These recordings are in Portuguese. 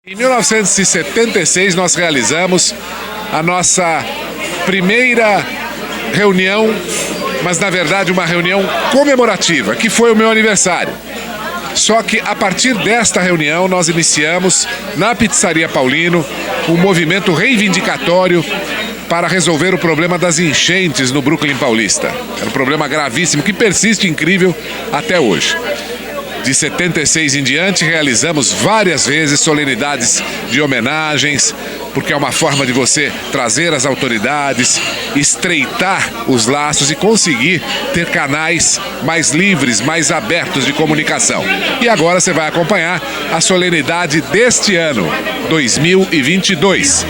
Em 1976 nós realizamos a nossa primeira reunião, mas na verdade uma reunião comemorativa, que foi o meu aniversário. Só que a partir desta reunião nós iniciamos na Pizzaria Paulino um movimento reivindicatório para resolver o problema das enchentes no Brooklyn Paulista. Era um problema gravíssimo que persiste incrível até hoje. De 76 em diante, realizamos várias vezes solenidades de homenagens, porque é uma forma de você trazer as autoridades, estreitar os laços e conseguir ter canais mais livres, mais abertos de comunicação. E agora você vai acompanhar a solenidade deste ano, 2022.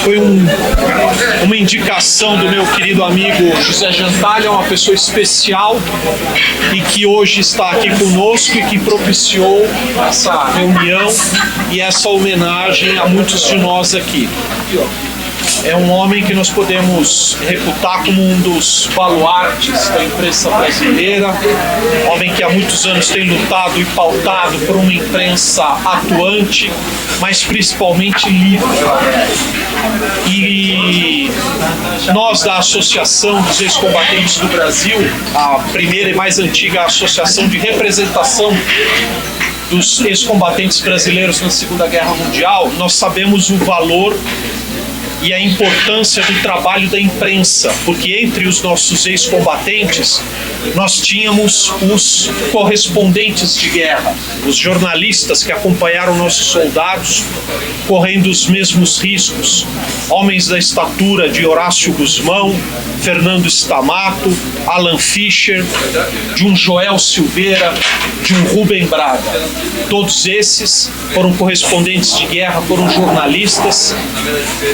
Foi uma indicação do meu querido amigo José Jantalha, uma pessoa especial e que hoje está aqui conosco e que propiciou essa reunião e essa homenagem a muitos de nós aqui. É um homem que nós podemos reputar como um dos baluartes da imprensa brasileira, homem que há muitos anos tem lutado e pautado por uma imprensa atuante, mas principalmente livre. E nós da Associação dos Ex-Combatentes do Brasil, a primeira e mais antiga associação de representação dos ex-combatentes brasileiros na Segunda Guerra Mundial, nós sabemos o valor e a importância do trabalho da imprensa, porque entre os nossos ex-combatentes nós tínhamos os correspondentes de guerra, os jornalistas que acompanharam nossos soldados correndo os mesmos riscos, homens da estatura de Horácio Guzmão, Fernando Stamato, Alan Fischer, de um Joel Silveira, de um Rubem Braga. Todos esses foram correspondentes de guerra, foram jornalistas,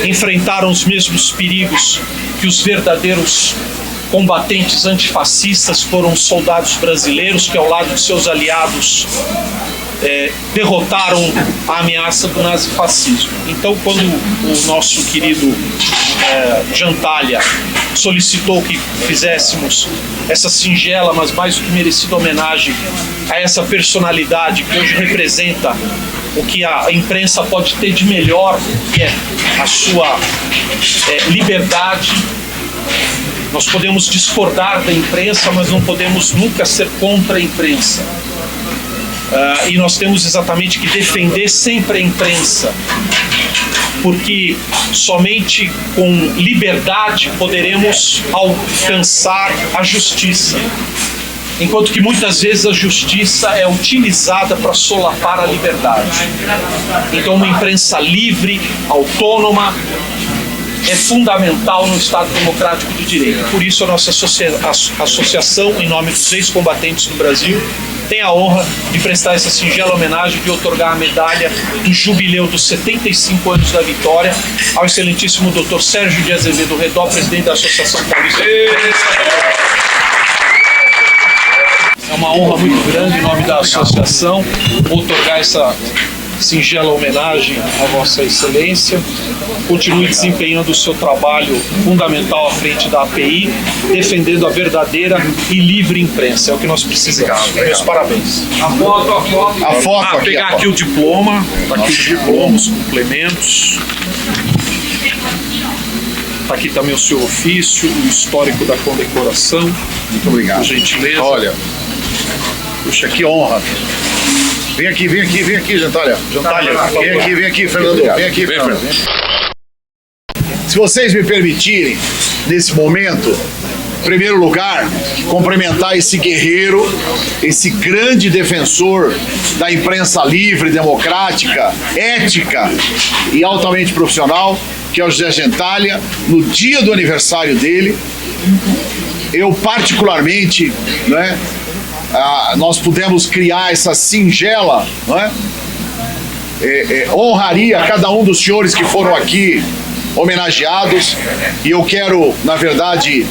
enfrentaram os mesmos perigos que os verdadeiros combatentes antifascistas, foram soldados brasileiros que, ao lado de seus aliados, derrotaram a ameaça do nazifascismo. Então, quando o nosso querido Jantalha solicitou que fizéssemos essa singela, mas mais do que merecida homenagem a essa personalidade que hoje representa o que a imprensa pode ter de melhor, que é a sua liberdade. Nós podemos discordar da imprensa, mas não podemos nunca ser contra a imprensa. e nós temos exatamente que defender sempre a imprensa, porque somente com liberdade poderemos alcançar a justiça, enquanto que muitas vezes a justiça é utilizada para solapar a liberdade. Então uma imprensa livre, autônoma, é fundamental no Estado Democrático de Direito. Por isso a nossa associação, em nome dos ex-combatentes do Brasil, tem a honra de prestar essa singela homenagem, de otorgar a medalha do jubileu dos 75 anos da vitória ao excelentíssimo Dr. Sérgio de Azevedo Redó, presidente da Associação Paulista. É uma honra muito grande, em nome da associação, otorgar essa singela homenagem à Vossa Excelência. Continue desempenhando o seu trabalho fundamental à frente da API, defendendo a verdadeira e livre imprensa. É o que nós precisamos. Meus parabéns. A foto. Pegar aqui o diploma, tá aqui o diploma, os complementos. Tá aqui também o seu ofício, o histórico da condecoração. Muito obrigado. Por gentileza. Olha, puxa, que honra. Vem aqui, Gentalha. Vem aqui, Fernando. Vem aqui, Fernando. Se vocês me permitirem, nesse momento, em primeiro lugar, cumprimentar esse guerreiro, esse grande defensor da imprensa livre, democrática, ética e altamente profissional, que é o José Gentalha, no dia do aniversário dele. Eu particularmente, né, nós pudemos criar essa singela, não é? Honraria a cada um dos senhores que foram aqui homenageados, e eu quero, na verdade,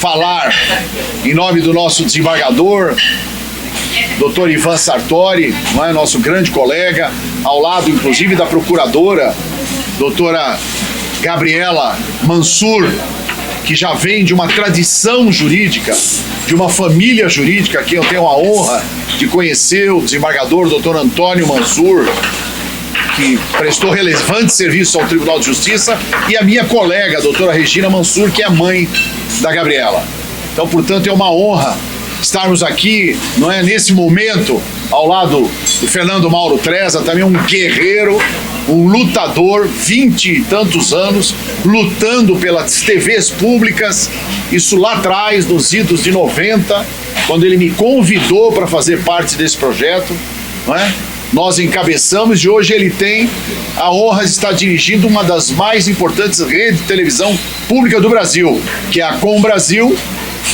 falar em nome do nosso desembargador, Dr. Ivan Sartori, não é? Nosso grande colega, ao lado, inclusive, da procuradora, doutora Gabriela Mansur, que já vem de uma tradição jurídica, de uma família jurídica, que eu tenho a honra de conhecer, o desembargador Dr. Antônio Mansur, que prestou relevante serviço ao Tribunal de Justiça, e a minha colega, a doutora Regina Mansur, que é mãe da Gabriela. Então, portanto, é uma honra estarmos aqui, não é, nesse momento, ao lado do Fernando Mauro Treza, também um guerreiro, um lutador, 20 e tantos anos, lutando pelas TVs públicas, isso lá atrás, nos idos de 90, quando ele me convidou para fazer parte desse projeto, não é? Nós encabeçamos, e hoje ele tem a honra de estar dirigindo uma das mais importantes redes de televisão pública do Brasil, que é a Com Brasil,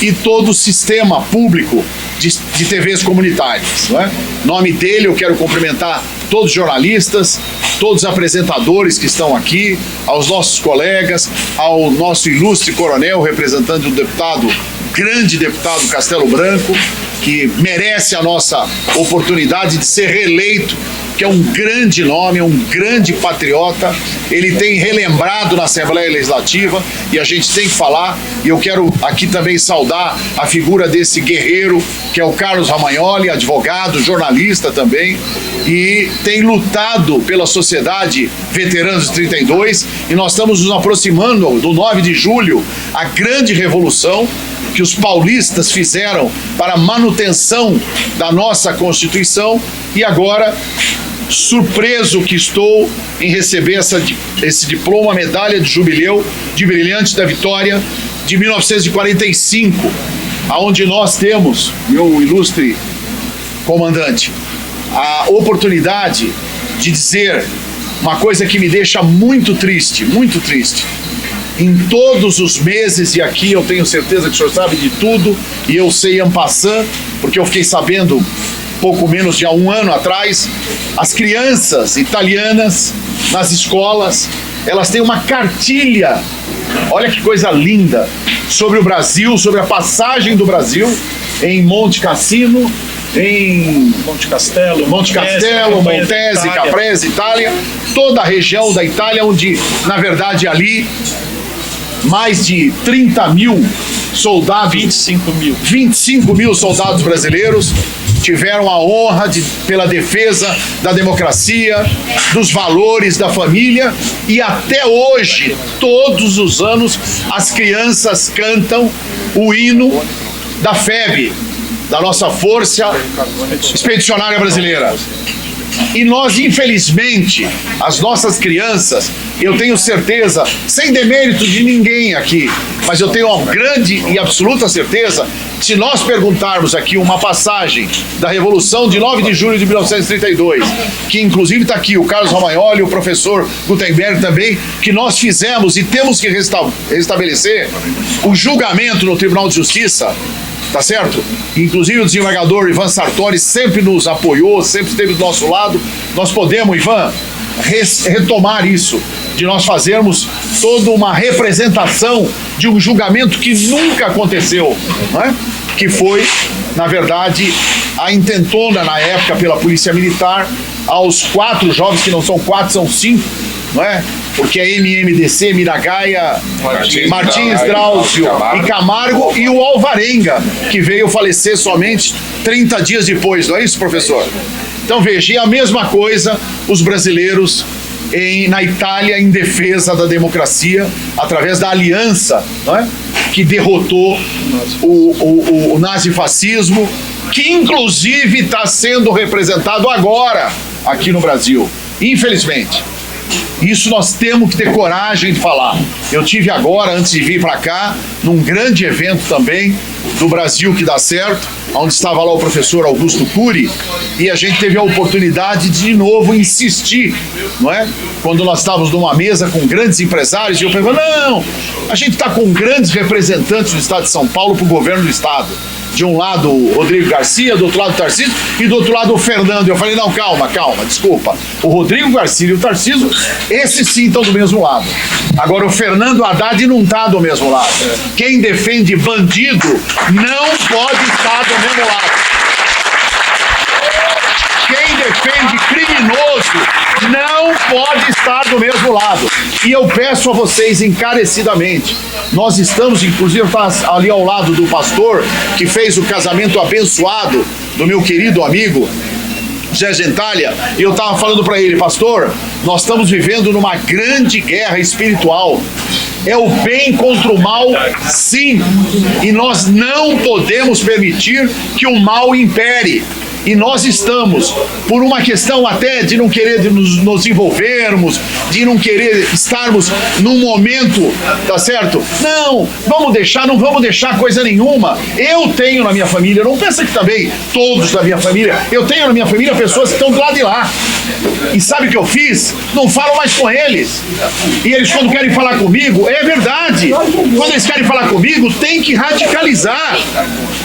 e todo o sistema público de TVs comunitárias, não é? Em nome dele, eu quero cumprimentar todos os jornalistas, todos os apresentadores que estão aqui, aos nossos colegas, ao nosso ilustre coronel, representante do grande deputado Castelo Branco, que merece a nossa oportunidade de ser reeleito, que é um grande nome, é um grande patriota. Ele tem relembrado na Assembleia Legislativa, e a gente tem que falar, e eu quero aqui também saudar a figura desse guerreiro, que é o Carlos Ramagnoli, advogado, jornalista também, e tem lutado pela sociedade Veteranos de 32, e nós estamos nos aproximando do 9 de julho, a grande revolução que os paulistas fizeram para a manutenção da nossa Constituição, e agora, surpreso que estou em receber esse diploma, medalha de jubileu de brilhante da vitória de 1945, aonde nós temos, meu ilustre comandante, a oportunidade de dizer uma coisa que me deixa muito triste, muito triste. Em todos os meses, e aqui eu tenho certeza que o senhor sabe de tudo, e eu sei en passant, porque eu fiquei sabendo pouco menos de há um ano atrás, as crianças italianas nas escolas, elas têm uma cartilha, olha que coisa linda, sobre o Brasil, sobre a passagem do Brasil em Monte Cassino, em Monte Castelo, Montese, Caprese, Itália, toda a região da Itália, onde, na verdade, ali mais de 30 mil soldados, 25 mil soldados brasileiros tiveram a honra pela defesa da democracia, dos valores da família, e até hoje, todos os anos, as crianças cantam o hino da FEB, da nossa Força Expedicionária Brasileira. E nós, infelizmente, as nossas crianças, eu tenho certeza, sem demérito de ninguém aqui, mas eu tenho uma grande e absoluta certeza, se nós perguntarmos aqui uma passagem da Revolução de 9 de julho de 1932, que inclusive está aqui o Carlos Romagnoli, o professor Gutenberg também, que nós fizemos e temos que restabelecer o julgamento no Tribunal de Justiça, tá certo? Inclusive o desembargador Ivan Sartori sempre nos apoiou, sempre esteve do nosso lado. Nós podemos, Ivan, retomar isso, de nós fazermos toda uma representação de um julgamento que nunca aconteceu, não é? Que foi, na verdade, a intentona na época pela Polícia Militar aos 4 jovens, que não são 4, são 5, não é? Porque é MMDC, Miragaia, Martins, Drauzio e Camargo, e o Alvarenga, que veio falecer somente 30 dias depois, não é isso, professor? Então veja, e a mesma coisa os brasileiros na Itália em defesa da democracia, através da aliança, não é? Que derrotou o nazifascismo, que inclusive está sendo representado agora aqui no Brasil, infelizmente. Isso nós temos que ter coragem de falar. Eu tive agora, antes de vir para cá, num grande evento também do Brasil que dá certo, onde estava lá o professor Augusto Cury, e a gente teve a oportunidade de novo insistir, não é? Quando nós estávamos numa mesa com grandes empresários, e eu falei, não, a gente está com grandes representantes do Estado de São Paulo para o governo do Estado. De um lado o Rodrigo Garcia, do outro lado o Tarcísio, e do outro lado o Fernando. Eu falei, não, calma, desculpa. O Rodrigo Garcia e o Tarcísio, esses sim estão do mesmo lado. Agora o Fernando Haddad não está do mesmo lado. Quem defende bandido não pode estar do mesmo lado. Quem defende criminoso não pode estar do mesmo lado. E eu peço a vocês encarecidamente, nós estamos, inclusive, ali ao lado do pastor que fez o casamento abençoado do meu querido amigo Zé Gentalha, e eu estava falando para ele, pastor, nós estamos vivendo numa grande guerra espiritual. É o bem contra o mal, sim, e nós não podemos permitir que o mal impere. E nós estamos, por uma questão até de não querer nos envolvermos, de não querer estarmos num momento, tá certo? Não vamos deixar coisa nenhuma. Eu tenho na minha família, não pensa que também todos da minha família, eu tenho na minha família pessoas que estão do lado de lá. E sabe o que eu fiz? Não falo mais com eles. E eles quando querem falar comigo, é verdade. Quando eles querem falar comigo, tem que radicalizar.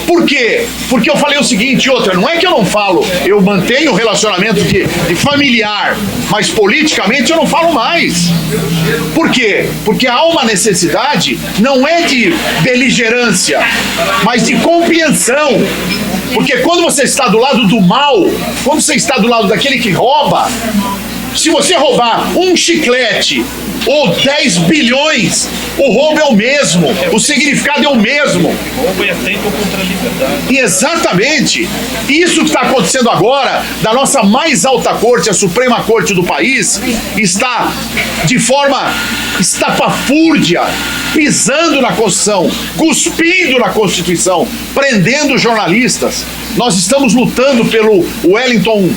Por quê? Porque eu falei o seguinte, outra, não é que eu não falo, eu mantenho o relacionamento de familiar, mas politicamente eu não falo mais. Por quê? Porque há uma necessidade, não é de beligerância, mas de compreensão. Porque quando você está do lado do mal, quando você está do lado daquele que rouba, se você roubar um chiclete ou 10 bilhões, o roubo é o mesmo, o significado é o mesmo. O roubo é atento contra a liberdade. E exatamente isso que está acontecendo agora, da nossa mais alta corte, a Suprema Corte do país, está de forma estapafúrdia, pisando na Constituição, cuspindo na Constituição, prendendo jornalistas. Nós estamos lutando pelo Wellington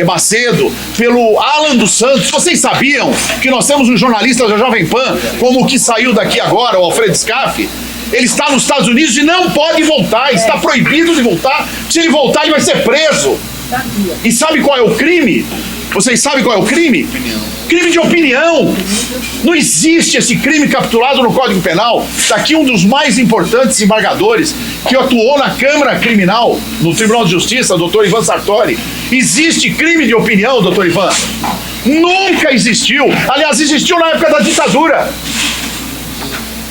Macedo, pelo Alan dos Santos. Vocês sabiam que nós temos um jornalista da Jovem Pan, como o que saiu daqui agora, o Alfredo Scaff? Ele está nos Estados Unidos e não pode voltar, está proibido de voltar. Se ele voltar, ele vai ser preso. E sabe qual é o crime? Vocês sabem qual é o crime? Crime de opinião. Não existe esse crime capturado no Código Penal. Está aqui um dos mais importantes embargadores que atuou na Câmara Criminal, no Tribunal de Justiça, doutor Ivan Sartori. Existe crime de opinião, doutor Ivan? Nunca existiu. Aliás, existiu na época da ditadura.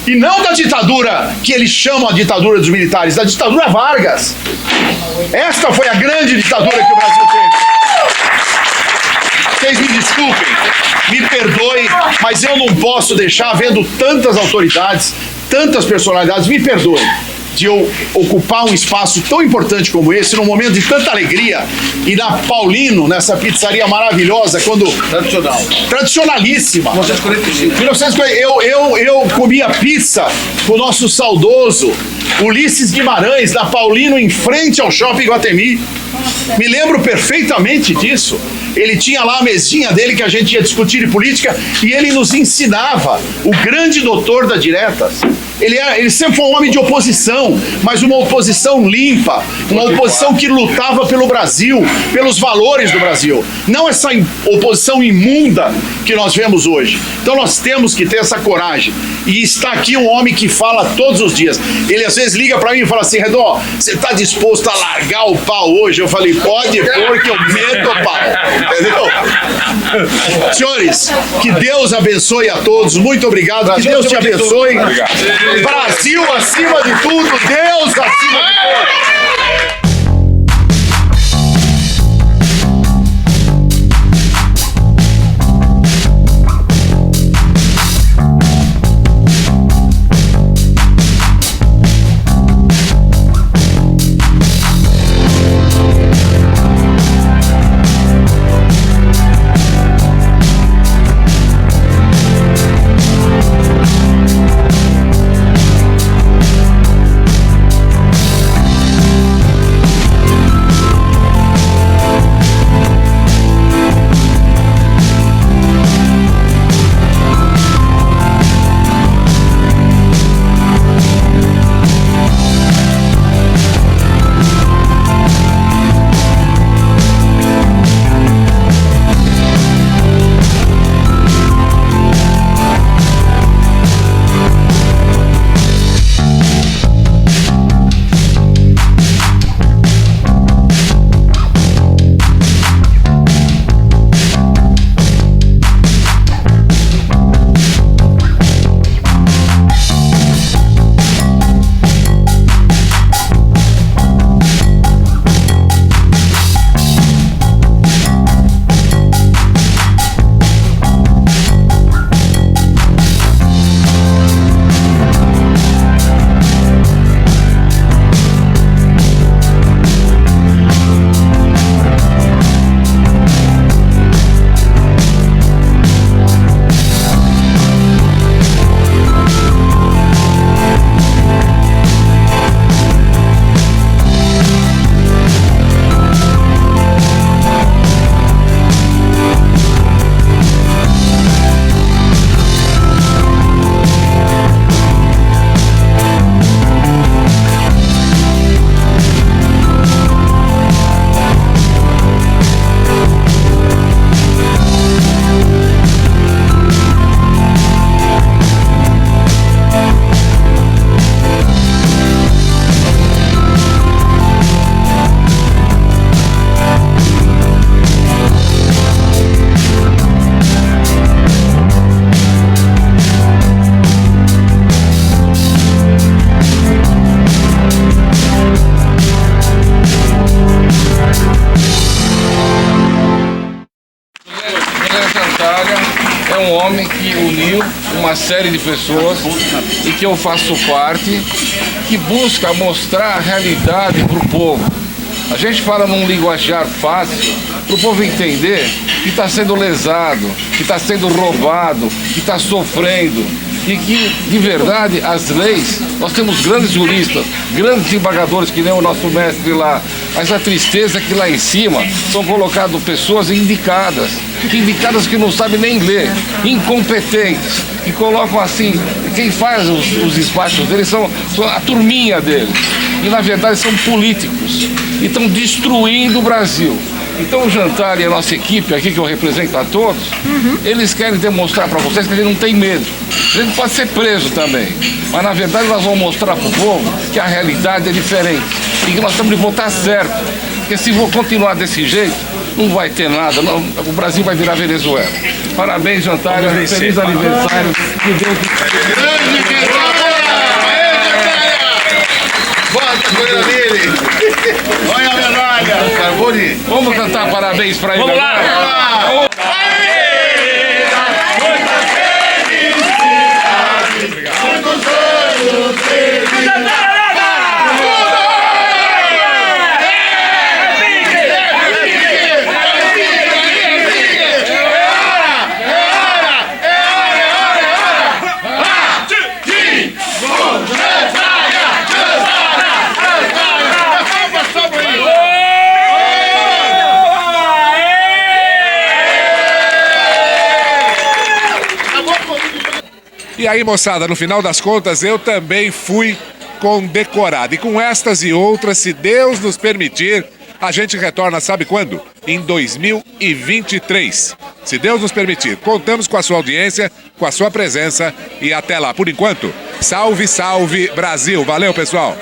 E não da ditadura que eles chamam a ditadura dos militares, da ditadura Vargas. Esta foi a grande ditadura que o Brasil teve. Vocês me desculpem, me perdoem, mas eu não posso deixar, vendo tantas autoridades, tantas personalidades, me perdoem. de eu ocupar um espaço tão importante como esse, num momento de tanta alegria, e na Paulino, nessa pizzaria maravilhosa, quando... Tradicionalíssima. 1945. Eu comia pizza com o nosso saudoso Ulisses Guimarães, na Paulino, em frente ao Shopping Iguatemi. Me lembro perfeitamente disso. Ele tinha lá a mesinha dele que a gente ia discutir de política e ele nos ensinava, o grande doutor da Diretas. Ele sempre foi um homem de oposição, mas uma oposição limpa, uma oposição que lutava pelo Brasil, pelos valores do Brasil. Não essa oposição imunda que nós vemos hoje. Então nós temos que ter essa coragem. E está aqui um homem que fala todos os dias. Ele às vezes liga para mim e fala assim: Redó, você está disposto a largar o pau hoje? Eu falei: pode pôr que eu meto o pau. Entendeu? Senhores, que Deus abençoe a todos. Muito obrigado. Que Deus te abençoe. Brasil acima de tudo. Deus acima de tudo. É um homem que uniu uma série de pessoas e que eu faço parte, que busca mostrar a realidade para o povo. A gente fala num linguajar fácil para o povo entender que está sendo lesado, que está sendo roubado, que está sofrendo. E que, de verdade, as leis, nós temos grandes juristas, grandes desembargadores, que nem o nosso mestre lá, mas a tristeza é que lá em cima são colocadas pessoas indicadas que não sabem nem ler, incompetentes, que colocam assim, quem faz os despachos deles são a turminha deles, e na verdade são políticos, e estão destruindo o Brasil. Então o Jantar e a nossa equipe aqui, que eu represento a todos, eles querem demonstrar para vocês que a gente não tem medo. A gente pode ser preso também, mas na verdade nós vamos mostrar para o povo que a realidade é diferente e que nós temos de votar certo, porque se for continuar desse jeito, não vai ter nada, não, o Brasil vai virar Venezuela. Parabéns, Jantar, feliz aniversário, que Deus te Grande bota coisa dele! Olha a medalha! Carbone! Vamos cantar parabéns para ele. Vamos lá! Agora. Vamos lá! E aí, moçada, no final das contas, eu também fui condecorado. E com estas e outras, se Deus nos permitir, a gente retorna, sabe quando? Em 2023. Se Deus nos permitir, contamos com a sua audiência, com a sua presença e até lá. Por enquanto, salve, salve Brasil. Valeu, pessoal.